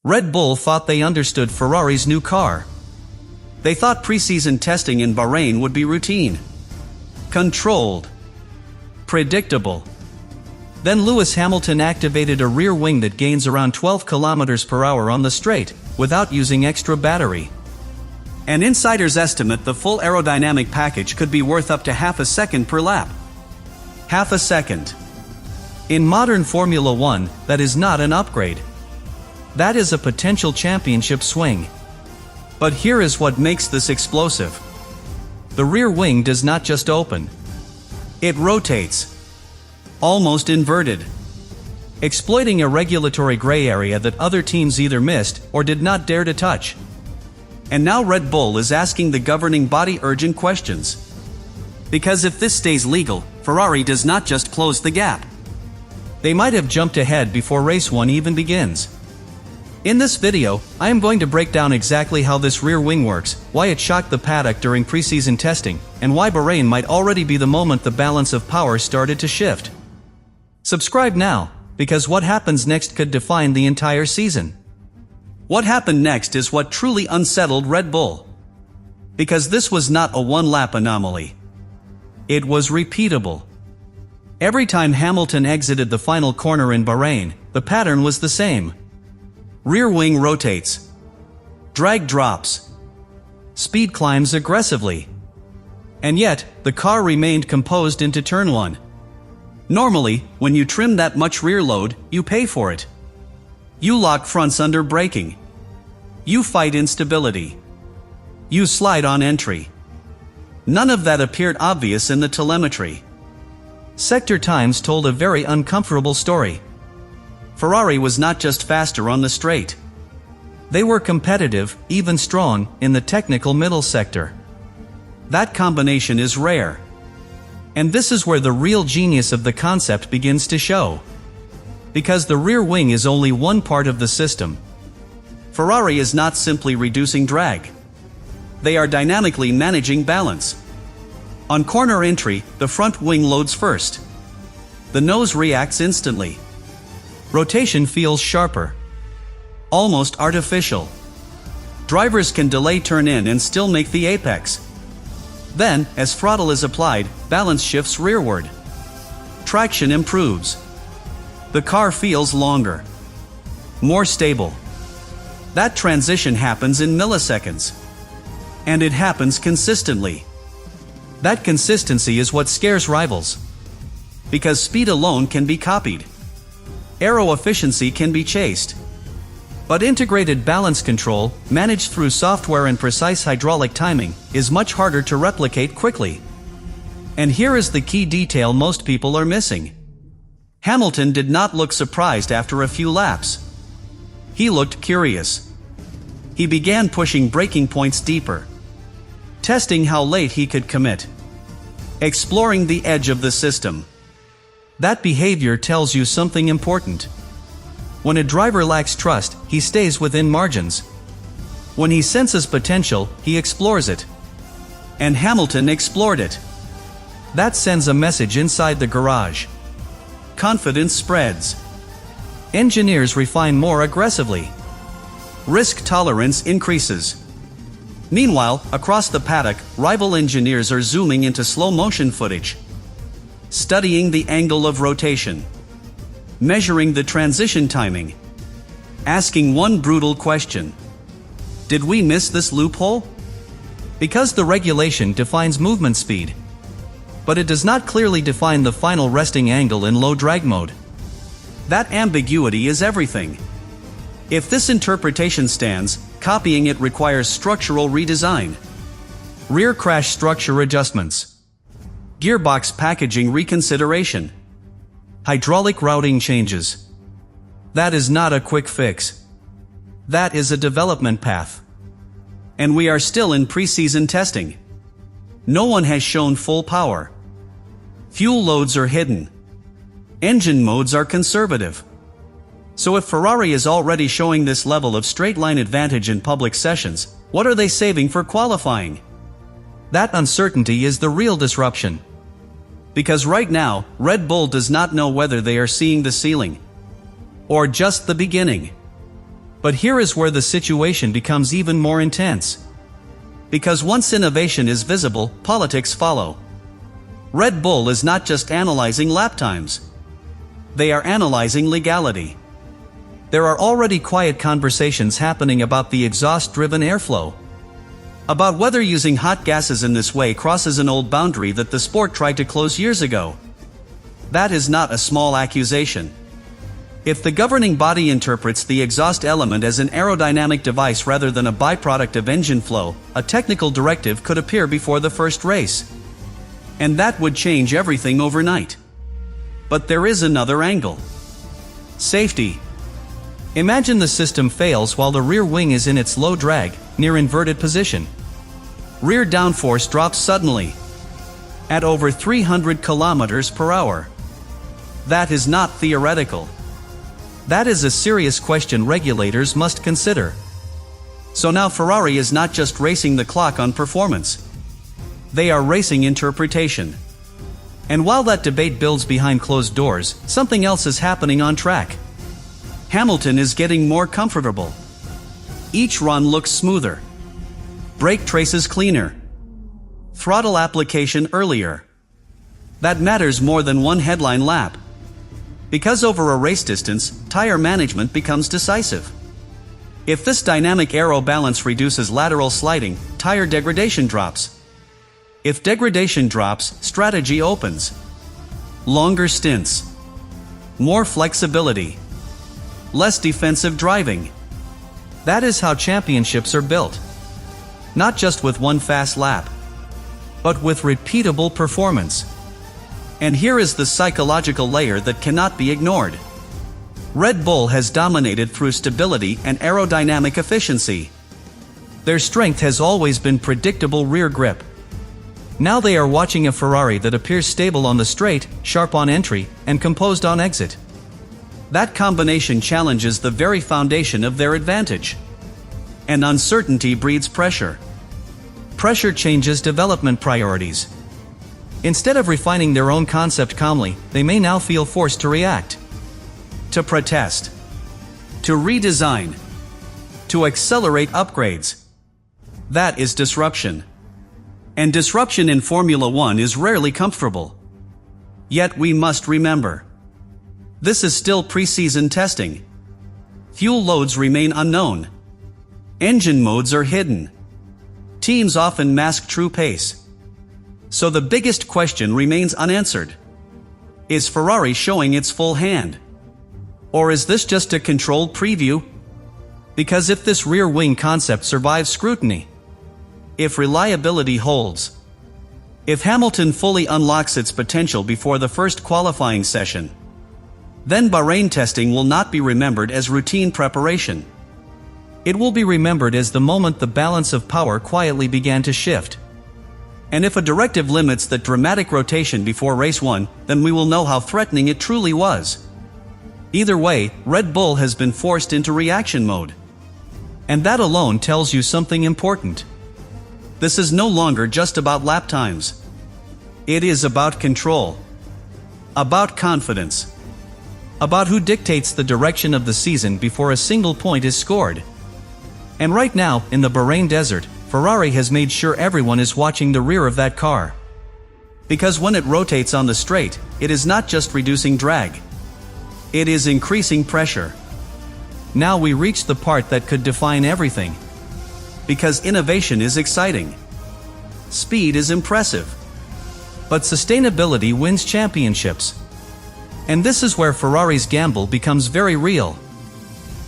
Red Bull thought they understood Ferrari's new car. They thought preseason testing in Bahrain would be routine, controlled, predictable. Then Lewis Hamilton activated a rear wing that gains around 12 km/h on the straight, without using extra battery. An insider's estimate the full aerodynamic package could be worth up to half a second per lap. Half a second. In modern Formula One, that is not an upgrade. That is a potential championship swing. But here is what makes this explosive. The rear wing does not just open. It rotates. Almost inverted. Exploiting a regulatory gray area that other teams either missed or did not dare to touch. And now Red Bull is asking the governing body urgent questions. Because if this stays legal, Ferrari does not just close the gap. They might have jumped ahead before race 1 even begins. In this video, I am going to break down exactly how this rear wing works, why it shocked the paddock during preseason testing, and why Bahrain might already be the moment the balance of power started to shift. Subscribe now, because what happens next could define the entire season. What happened next is what truly unsettled Red Bull. Because this was not a one-lap anomaly. It was repeatable. Every time Hamilton exited the final corner in Bahrain, the pattern was the same. Rear wing rotates. Drag drops. Speed climbs aggressively. And yet, the car remained composed into turn 1. Normally, when you trim that much rear load, you pay for it. You lock fronts under braking. You fight instability. You slide on entry. None of that appeared obvious in the telemetry. Sector times told a very uncomfortable story. Ferrari was not just faster on the straight. They were competitive, even strong, in the technical middle sector. That combination is rare. And this is where the real genius of the concept begins to show. Because the rear wing is only one part of the system. Ferrari is not simply reducing drag. They are dynamically managing balance. On corner entry, the front wing loads first. The nose reacts instantly. Rotation feels sharper. Almost artificial. Drivers can delay turn-in and still make the apex. Then, as throttle is applied, balance shifts rearward. Traction improves. The car feels longer. More stable. That transition happens in milliseconds. And it happens consistently. That consistency is what scares rivals. Because speed alone can be copied. Aero efficiency can be chased. But integrated balance control, managed through software and precise hydraulic timing, is much harder to replicate quickly. And here is the key detail most people are missing. Hamilton did not look surprised after a few laps. He looked curious. He began pushing braking points deeper. Testing how late he could commit. Exploring the edge of the system. That behavior tells you something important. When a driver lacks trust, he stays within margins. When he senses potential, he explores it. And Hamilton explored it. That sends a message inside the garage. Confidence spreads. Engineers refine more aggressively. Risk tolerance increases. Meanwhile, across the paddock, rival engineers are zooming into slow-motion footage. Studying the angle of rotation. Measuring the transition timing. Asking one brutal question. Did we miss this loophole? Because the regulation defines movement speed. But it does not clearly define the final resting angle in low drag mode. That ambiguity is everything. If this interpretation stands, copying it requires structural redesign. Rear crash structure adjustments. Gearbox packaging reconsideration. Hydraulic routing changes. That is not a quick fix. That is a development path. And we are still in preseason testing. No one has shown full power. Fuel loads are hidden. Engine modes are conservative. So if Ferrari is already showing this level of straight-line advantage in public sessions, what are they saving for qualifying? That uncertainty is the real disruption. Because right now, Red Bull does not know whether they are seeing the ceiling. Or just the beginning. But here is where the situation becomes even more intense. Because once innovation is visible, politics follow. Red Bull is not just analyzing lap times. They are analyzing legality. There are already quiet conversations happening about the exhaust-driven airflow. About whether using hot gases in this way crosses an old boundary that the sport tried to close years ago. That is not a small accusation. If the governing body interprets the exhaust element as an aerodynamic device rather than a byproduct of engine flow, a technical directive could appear before the first race. And that would change everything overnight. But there is another angle. Safety. Imagine the system fails while the rear wing is in its low drag, near inverted position. Rear downforce drops suddenly. At over 300 kilometers per hour. That is not theoretical. That is a serious question regulators must consider. So now Ferrari is not just racing the clock on performance. They are racing interpretation. And while that debate builds behind closed doors, something else is happening on track. Hamilton is getting more comfortable. Each run looks smoother. Brake traces cleaner. Throttle application earlier. That matters more than one headline lap. Because over a race distance, tire management becomes decisive. If this dynamic aero balance reduces lateral sliding, tire degradation drops. If degradation drops, strategy opens. Longer stints. More flexibility. Less defensive driving. That is how championships are built. Not just with one fast lap, but with repeatable performance. And here is the psychological layer that cannot be ignored. Red Bull has dominated through stability and aerodynamic efficiency. Their strength has always been predictable rear grip. Now they are watching a Ferrari that appears stable on the straight, sharp on entry, and composed on exit. That combination challenges the very foundation of their advantage. And uncertainty breeds pressure. Pressure changes development priorities. Instead of refining their own concept calmly, they may now feel forced to react. To protest. To redesign. To accelerate upgrades. That is disruption. And disruption in Formula One is rarely comfortable. Yet we must remember. This is still pre-season testing. Fuel loads remain unknown. Engine modes are hidden. Teams often mask true pace. So the biggest question remains unanswered. Is Ferrari showing its full hand? Or is this just a controlled preview? Because if this rear wing concept survives scrutiny, if reliability holds, if Hamilton fully unlocks its potential before the first qualifying session, then Bahrain testing will not be remembered as routine preparation. It will be remembered as the moment the balance of power quietly began to shift. And if a directive limits that dramatic rotation before race 1, then we will know how threatening it truly was. Either way, Red Bull has been forced into reaction mode. And that alone tells you something important. This is no longer just about lap times. It is about control. About confidence. About who dictates the direction of the season before a single point is scored. And right now, in the Bahrain desert, Ferrari has made sure everyone is watching the rear of that car. Because when it rotates on the straight, it is not just reducing drag. It is increasing pressure. Now we reach the part that could define everything. Because innovation is exciting. Speed is impressive. But sustainability wins championships. And this is where Ferrari's gamble becomes very real.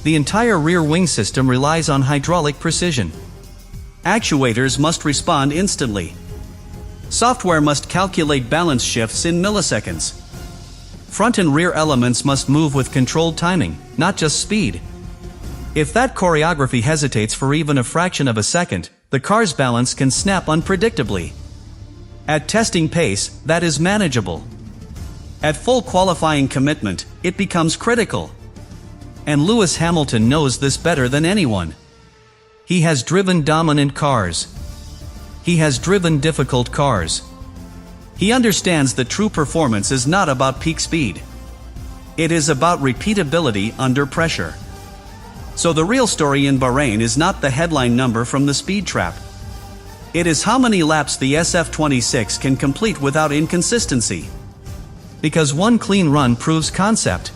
The entire rear wing system relies on hydraulic precision. Actuators must respond instantly. Software must calculate balance shifts in milliseconds. Front and rear elements must move with controlled timing, not just speed. If that choreography hesitates for even a fraction of a second, the car's balance can snap unpredictably. At testing pace, that is manageable. At full qualifying commitment, it becomes critical. And Lewis Hamilton knows this better than anyone. He has driven dominant cars. He has driven difficult cars. He understands that true performance is not about peak speed. It is about repeatability under pressure. So the real story in Bahrain is not the headline number from the speed trap. It is how many laps the SF-26 can complete without inconsistency. Because one clean run proves concept.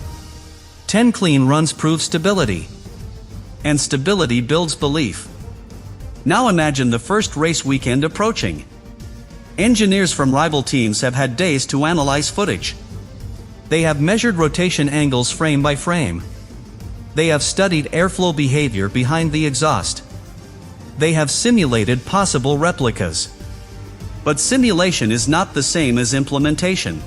10 clean runs prove stability. And stability builds belief. Now imagine the first race weekend approaching. Engineers from rival teams have had days to analyze footage. They have measured rotation angles frame by frame. They have studied airflow behavior behind the exhaust. They have simulated possible replicas. But simulation is not the same as implementation.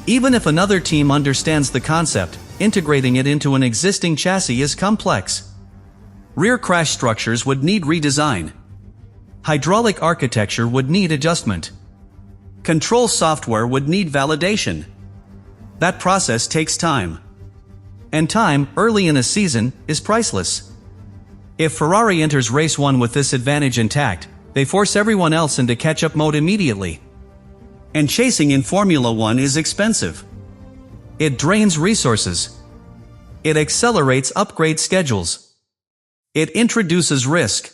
Even if another team understands the concept, integrating it into an existing chassis is complex. Rear crash structures would need redesign. Hydraulic architecture would need adjustment. Control software would need validation. That process takes time. And time, early in a season, is priceless. If Ferrari enters race 1 with this advantage intact, they force everyone else into catch-up mode immediately. And chasing in Formula 1 is expensive. It drains resources. It accelerates upgrade schedules. It introduces risk.